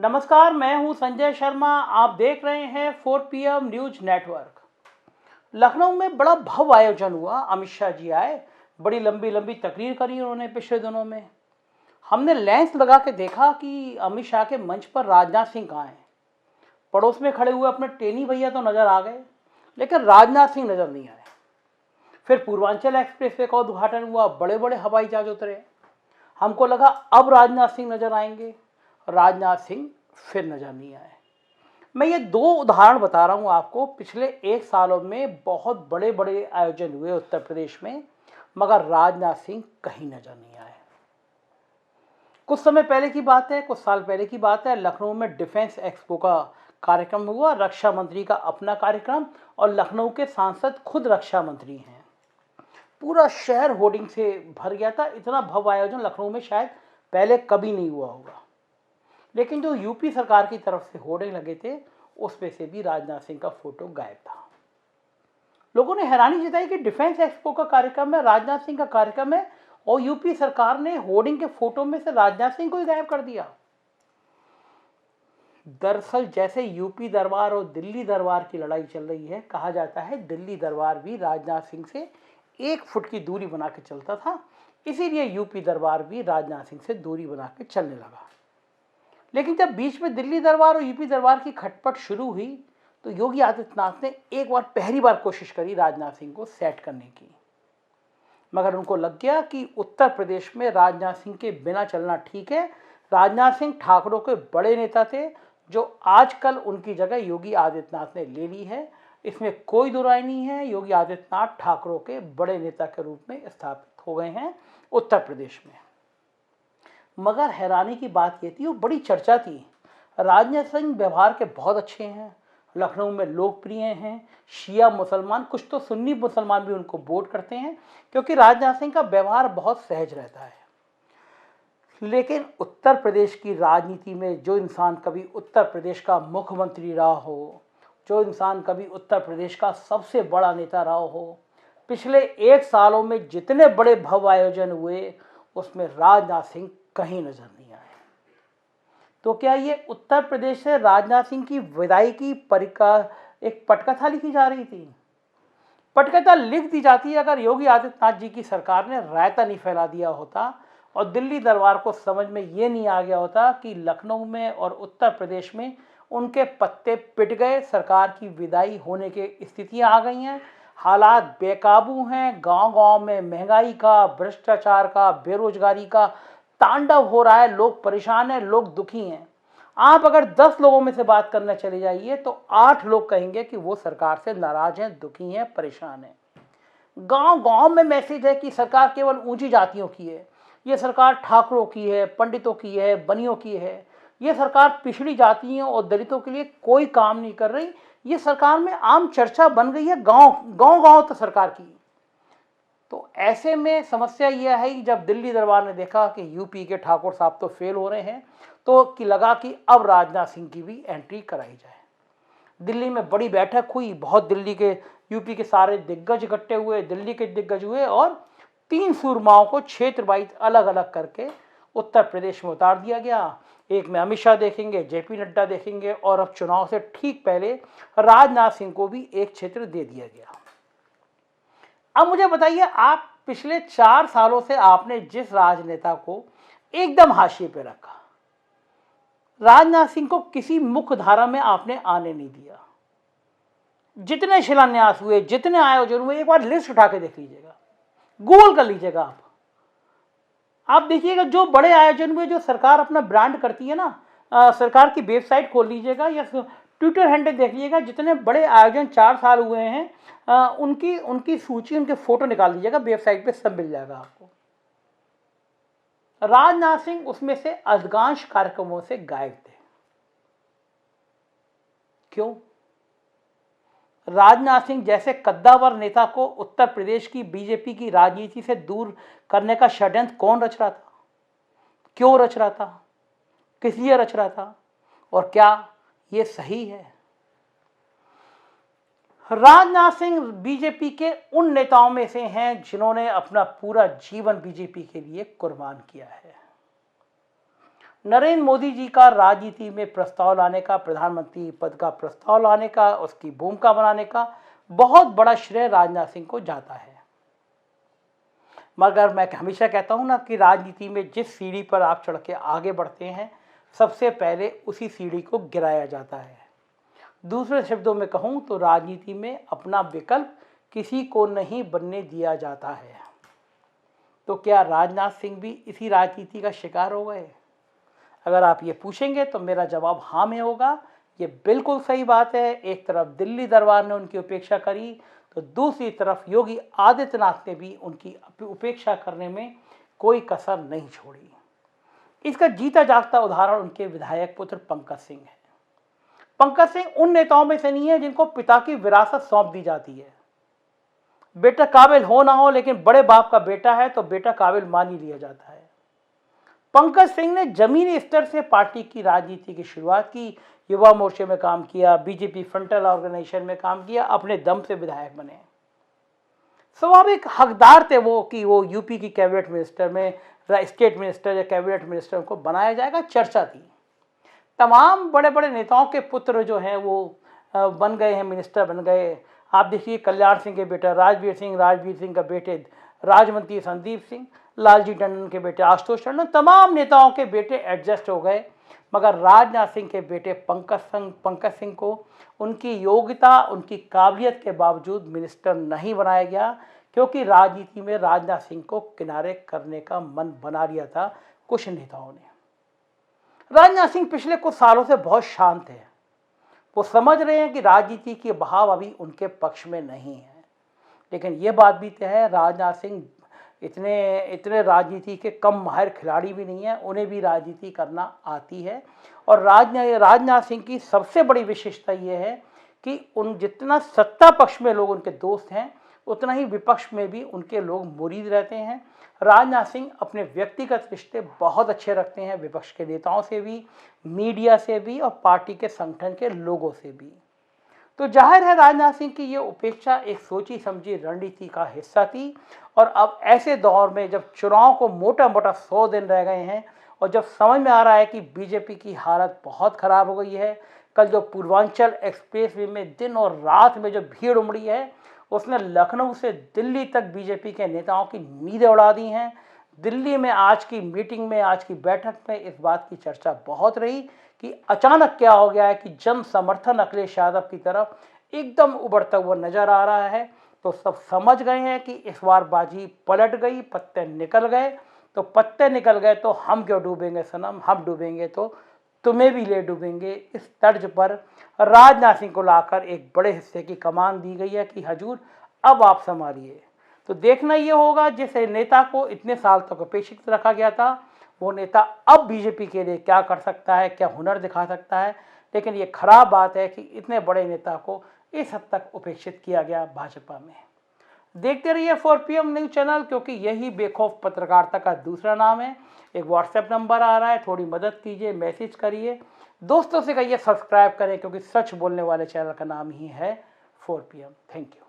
नमस्कार, मैं हूं संजय शर्मा। आप देख रहे हैं 4 PM न्यूज नेटवर्क। लखनऊ में बड़ा भव्य आयोजन हुआ। अमित शाह जी आए, बड़ी लंबी लंबी तकरीर करी उन्होंने पिछले दिनों में। हमने लेंस लगा के देखा कि अमित शाह के मंच पर राजनाथ सिंह कहाँ हैं। पड़ोस में खड़े हुए अपने टेनी भैया तो नजर आ गए, लेकिन राजनाथ सिंह नजर नहीं आए। फिर पूर्वांचल एक्सप्रेसवे का उद्घाटन हुआ, बड़े बड़े हवाई जहाज उतरे। हमको लगा अब राजनाथ सिंह नजर आएंगे, राजनाथ सिंह फिर नजर नहीं आए। मैं ये 2 उदाहरण बता रहा हूं आपको। पिछले 1 सालों में बहुत बड़े बड़े आयोजन हुए उत्तर प्रदेश में, मगर राजनाथ सिंह कहीं नजर नहीं आए। कुछ समय पहले की बात है, कुछ साल पहले की बात है, लखनऊ में डिफेंस एक्सपो का कार्यक्रम हुआ। रक्षा मंत्री का अपना कार्यक्रम और लखनऊ के सांसद खुद रक्षा मंत्री हैं। पूरा शहर होर्डिंग से भर गया था। इतना भव्य आयोजन लखनऊ में शायद पहले कभी नहीं हुआ होगा। लेकिन जो यूपी सरकार की तरफ से होर्डिंग लगे थे, उसमें से भी राजनाथ सिंह का फोटो गायब था। लोगों ने हैरानी जताई कि डिफेंस एक्सपो का कार्यक्रम है, राजनाथ सिंह का कार्यक्रम है, और यूपी सरकार ने होर्डिंग के फोटो में से राजनाथ सिंह को ही गायब कर दिया। दरअसल जैसे यूपी दरबार और दिल्ली दरबार की लड़ाई चल रही है, कहा जाता है दिल्ली दरबार भी राजनाथ सिंह से 1 फुट की दूरी बना के चलता था, इसीलिए यूपी दरबार भी राजनाथ सिंह से दूरी बना के चलने लगा। लेकिन जब बीच में दिल्ली दरबार और यूपी दरबार की खटपट शुरू हुई, तो योगी आदित्यनाथ ने एक बार पहली बार कोशिश करी राजनाथ सिंह को सेट करने की, मगर उनको लग गया कि उत्तर प्रदेश में राजनाथ सिंह के बिना चलना ठीक है। राजनाथ सिंह ठाकरों के बड़े नेता थे, जो आजकल उनकी जगह योगी आदित्यनाथ ने ले ली है। इसमें कोई दो राय नहीं है। योगी आदित्यनाथ ठाकरों के बड़े नेता के रूप में स्थापित हो गए हैं उत्तर प्रदेश में। मगर हैरानी की बात यह थी, वो बड़ी चर्चा थी। राजनाथ सिंह व्यवहार के बहुत अच्छे हैं, लखनऊ में लोकप्रिय हैं। शिया मुसलमान, कुछ तो सुन्नी मुसलमान भी उनको वोट करते हैं, क्योंकि राजनाथ सिंह का व्यवहार बहुत सहज रहता है। लेकिन उत्तर प्रदेश की राजनीति में जो इंसान कभी उत्तर प्रदेश का मुख्यमंत्री रहा हो, जो इंसान कभी उत्तर प्रदेश का सबसे बड़ा नेता रहा हो, पिछले 1 सालों में जितने बड़े भव्य आयोजन हुए, उसमें राजनाथ सिंह कहीं नजर नहीं आए। तो क्या ये उत्तर प्रदेश से राजनाथ सिंह की विदाई की एक पटकथा लिखी जा रही थी? पटकथा लिख दी जाती है अगर योगी आदित्यनाथ जी की सरकार ने रायता नहीं फैला दिया होता और दिल्ली दरबार को समझ में ये नहीं आ गया होता कि लखनऊ में और उत्तर प्रदेश में उनके पत्ते पिट गए, सरकार की विदाई होने की स्थितियां आ गई हैं, हालात बेकाबू हैं। गांव-गांव में महंगाई का, भ्रष्टाचार का, बेरोजगारी का तांडव हो रहा है। लोग परेशान हैं, लोग दुखी हैं। आप अगर 10 लोगों में से बात करने चले जाइए तो 8 लोग कहेंगे कि वो सरकार से नाराज हैं, दुखी हैं, परेशान हैं। गांव-गांव में मैसेज है कि सरकार केवल ऊंची जातियों की है, ये सरकार ठाकरों की है, पंडितों की है, बनियों की है। ये सरकार पिछड़ी जातियों और दलितों के लिए कोई काम नहीं कर रही। ये सरकार में आम चर्चा बन गई है गांव-गांव तक सरकार की। तो ऐसे में समस्या यह है कि जब दिल्ली दरबार ने देखा कि यूपी के ठाकुर साहब तो फेल हो रहे हैं, तो लगा कि अब राजनाथ सिंह की भी एंट्री कराई जाए। दिल्ली में बड़ी बैठक हुई, बहुत दिल्ली के यूपी के सारे दिग्गज इकट्ठे हुए, दिल्ली के दिग्गज हुए, और 3 सूरमाओं को क्षेत्र वाइज अलग अलग करके उत्तर प्रदेश में उतार दिया गया। एक में अमित शाह देखेंगे, जेपी नड्डा देखेंगे, और अब चुनाव से ठीक पहले राजनाथ सिंह को भी एक क्षेत्र दे दिया गया। अब मुझे बताइए, आप पिछले 4 सालों से आपने जिस राजनेता को एकदम हाशिए पे रखा, राजनाथ सिंह को किसी मुख्य धारा में आपने आने नहीं दिया। जितने शिलान्यास हुए, जितने आयोजन हुए, एक बार लिस्ट उठा के देख लीजिएगा, गूगल कर लीजिएगा। आप देखिएगा जो बड़े आयोजन हुए, जो सरकार अपना ब्रांड करती है ना, सरकार की वेबसाइट खोल लीजिएगा या ट्विटर हैंडल देख लीजिएगा, जितने बड़े आयोजन 4 साल हुए हैं, उनकी सूची, उनके फोटो निकाल लीजिएगा, वेबसाइट पे सब मिल जाएगा आपको। राजनाथ सिंह उसमें से अधिकांश कार्यक्रमों से गायब थे। क्यों? राजनाथ सिंह जैसे कद्दावर नेता को उत्तर प्रदेश की बीजेपी की राजनीति से दूर करने का षड्यंत्र कौन रच रहा था? क्यों रच रहा था? किस लिए रच रहा था? और क्या ये सही है? राजनाथ सिंह बीजेपी के उन नेताओं में से हैं जिन्होंने अपना पूरा जीवन बीजेपी के लिए कुर्बान किया है। नरेंद्र मोदी जी का राजनीति में प्रस्ताव लाने का, प्रधानमंत्री पद का प्रस्ताव लाने का, उसकी भूमिका बनाने का बहुत बड़ा श्रेय राजनाथ सिंह को जाता है। मगर मैं हमेशा कहता हूं ना कि राजनीति में जिस सीढ़ी पर आप चढ़ के आगे बढ़ते हैं, सबसे पहले उसी सीढ़ी को गिराया जाता है। दूसरे शब्दों में कहूं तो राजनीति में अपना विकल्प किसी को नहीं बनने दिया जाता है। तो क्या राजनाथ सिंह भी इसी राजनीति का शिकार हो गए? अगर आप ये पूछेंगे तो मेरा जवाब हाँ में होगा। ये बिल्कुल सही बात है। एक तरफ दिल्ली दरबार ने उनकी उपेक्षा करी, तो दूसरी तरफ योगी आदित्यनाथ ने भी उनकी उपेक्षा करने में कोई कसर नहीं छोड़ी। इसका जीता जागता उदाहरण उनके विधायक पुत्र पंकज सिंह है। पंकज सिंह उन नेताओं में से नहीं है जिनको पिता की विरासत सौंप दी जाती है। बेटा काबिल हो ना हो, लेकिन बड़े बाप का बेटा है तो बेटा काबिल मान ही लिया जाता है। पंकज सिंह ने जमीनी स्तर से पार्टी की राजनीति की शुरुआत की, युवा मोर्चे में काम किया, बीजेपी फ्रंटल ऑर्गेनाइजेशन में काम किया, अपने दम से विधायक बने। स्वाभाविक हकदार थे वो कि वो यूपी की कैबिनेट मिनिस्टर में स्टेट मिनिस्टर या कैबिनेट मिनिस्टर को बनाया जाएगा, चर्चा थी। तमाम बड़े बड़े नेताओं के पुत्र जो हैं वो बन गए हैं, मिनिस्टर बन गए। आप देखिए कल्याण सिंह के बेटा राजवीर सिंह का बेटे राजमंत्री संदीप सिंह, लालजी टंडन के बेटे आशुतोष टंडन, तमाम नेताओं के बेटे एडजस्ट हो गए। मगर राजनाथ सिंह के बेटे पंकज सिंह को उनकी योग्यता, उनकी काबिलियत के बावजूद मिनिस्टर नहीं बनाया गया, क्योंकि राजनीति में राजनाथ सिंह को किनारे करने का मन बना लिया था कुछ नेताओं ने। राजनाथ सिंह पिछले कुछ सालों से बहुत शांत है। वो समझ रहे हैं कि राजनीति के बहाव अभी उनके पक्ष में नहीं है। लेकिन ये बात भी तय है, राजनाथ सिंह इतने राजनीति के कम माहिर खिलाड़ी भी नहीं है, उन्हें भी राजनीति करना आती है। और राजनाथ सिंह की सबसे बड़ी विशेषता ये है कि उन जितना सत्ता पक्ष में लोग उनके दोस्त हैं, उतना ही विपक्ष में भी उनके लोग मुरीद रहते हैं। राजनाथ सिंह अपने व्यक्तिगत रिश्ते बहुत अच्छे रखते हैं, विपक्ष के नेताओं से भी, मीडिया से भी और पार्टी के संगठन के लोगों से भी। तो जाहिर है राजनाथ सिंह की ये उपेक्षा एक सोची समझी रणनीति का हिस्सा थी। और अब ऐसे दौर में जब चुनाव को मोटा मोटा 100 दिन रह गए हैं और जब समझ में आ रहा है कि बीजेपी की हालत बहुत ख़राब हो गई है, कल जो पूर्वांचल एक्सप्रेस वे में दिन और रात में जो भीड़ उमड़ी है, उसने लखनऊ से दिल्ली तक बीजेपी के नेताओं की नींदें उड़ा दी हैं। दिल्ली में आज की मीटिंग में, आज की बैठक में इस बात की चर्चा बहुत रही कि अचानक क्या हो गया है कि जन समर्थन अखिलेश यादव की तरफ एकदम उभरता हुआ नजर आ रहा है। तो सब समझ गए हैं कि इस बार बाजी पलट गई, पत्ते निकल गए। तो पत्ते निकल गए तो हम क्यों डूबेंगे सनम, हम डूबेंगे तो तुम्हें भी ले डूबेंगे। इस तर्ज पर राजनाथ सिंह को लाकर एक बड़े हिस्से की कमान दी गई है कि हजूर अब आप संभालिए। तो देखना ये होगा, जिस नेता को इतने साल तक उपेक्षित रखा गया था, वो नेता अब बीजेपी के लिए क्या कर सकता है, क्या हुनर दिखा सकता है। लेकिन ये खराब बात है कि इतने बड़े नेता को इस हद तक उपेक्षित किया गया भाजपा में। देखते रहिए 4PM न्यूज़ चैनल, क्योंकि यही बेखौफ पत्रकारिता का दूसरा नाम है। एक व्हाट्सएप नंबर आ रहा है, थोड़ी मदद कीजिए, मैसेज करिए, दोस्तों से कहिए सब्सक्राइब करें, क्योंकि सच बोलने वाले चैनल का नाम ही है 4PM। Thank you.